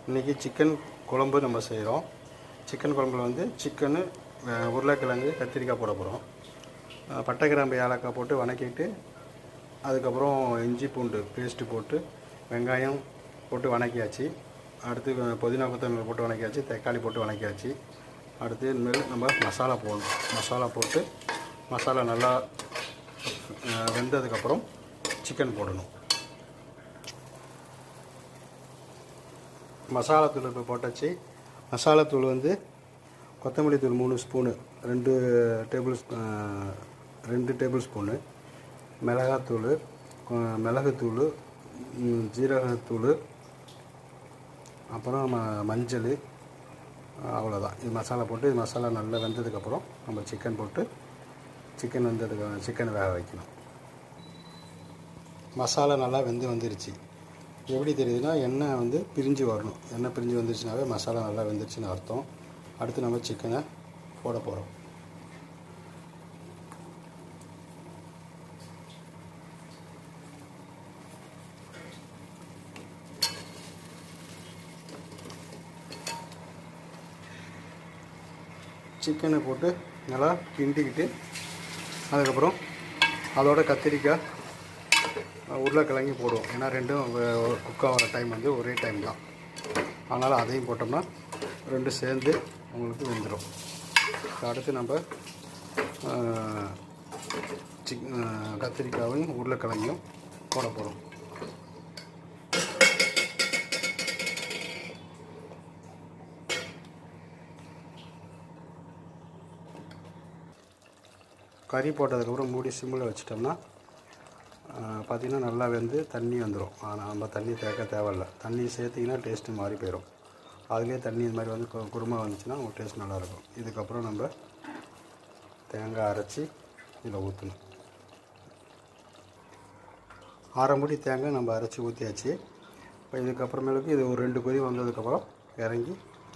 இன்றைக்கி சிக்கன் குழம்பு நம்ம செய்கிறோம். சிக்கன் குழம்புல வந்து சிக்கனு, உருளைக்கிழங்கு, கத்திரிக்காய் போட போகிறோம். பட்டை கிராம்பு ஏலக்காய் போட்டு வதக்கிட்டு அதுக்கப்புறம் இஞ்சி பூண்டு பேஸ்ட்டு போட்டு வெங்காயம் போட்டு வதக்கியாச்சு. அடுத்து புதினா கொத்தமல்லி போட்டு வதக்கியாச்சு. தக்காளி போட்டு வதக்கியாச்சு. அடுத்து இனிமேல் நம்ம மசாலா போடணும். மசாலா போட்டு மசாலா நல்லா வெந்ததுக்கப்புறம் சிக்கன் போடணும். மசாலாத்தூள் இப்போ போட்டாச்சு. மசாலாத்தூள் வந்து கொத்தமல்லி தூள் 3 ஸ்பூனு, 2 டேபிள் ஸ்பூனு, மிளகாத்தூள், மிளகுத்தூள், ஜீரகத்தூள், அப்புறம் மஞ்சள், அவ்வளோதான். இது மசாலா போட்டு இது மசாலா நல்லா வெந்ததுக்கப்புறம் நம்ம சிக்கன் போட்டு சிக்கன் வேக வைக்கணும். மசாலா நல்லா வந்துருச்சு. எப்படி தெரியுதுன்னா எண்ணெய் வந்து பிரிஞ்சு வரணும். எண்ணெய் பிரிஞ்சு வந்துருச்சுனாவே மசாலா நல்லா வெந்துருச்சுன்னு அர்த்தம். அடுத்து நம்ம சிக்கனை போட போகிறோம். சிக்கனை போட்டு நல்லா கிண்டிக்கிட்டு அதுக்கப்புறம் அதோட கத்திரிக்காய், உருளைக்கிழங்கு போடுவோம். ஏன்னா ரெண்டும் குக் ஆகிற டைம் வந்து ஒரே டைம் தான். அதனால் அதையும் போட்டோம்னா ரெண்டும் சேர்ந்து உங்களுக்கு வெந்துடும். அடுத்து நம்ம கத்திரிக்காயும் உருளைக்கிழங்கையும் போட போகிறோம். கறி போட்டதுக்கப்புறம் மூடி சிம்மில் வச்சிட்டோம்னா பார்த்திங்கன்னா நல்லா வெந்து தண்ணி வந்துடும். ஆனால் நம்ம தண்ணி தேக்க தேவையில்லை. தண்ணி சேர்த்திங்கன்னா டேஸ்ட்டு மாறி போயிடும். அதுலேயே தண்ணி இந்த மாதிரி வந்து குருமா வந்துச்சுன்னா உங்களுக்கு டேஸ்ட் நல்லாயிருக்கும். இதுக்கப்புறம் நம்ம தேங்காய் அரைச்சி இதில் ஊற்றணும். 1/2 மூடி தேங்காய் நம்ம அரைச்சி ஊற்றியாச்சு. இப்போ இதுக்கப்புறமேலுக்கு இது ஒரு 2 கொதி வந்ததுக்கப்புறம்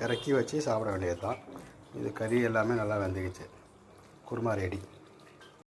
இறக்கி வச்சு சாப்பிட வேண்டியது தான். இது கறி எல்லாமே நல்லா வெந்துக்கிச்சு. குருமா ரெடி.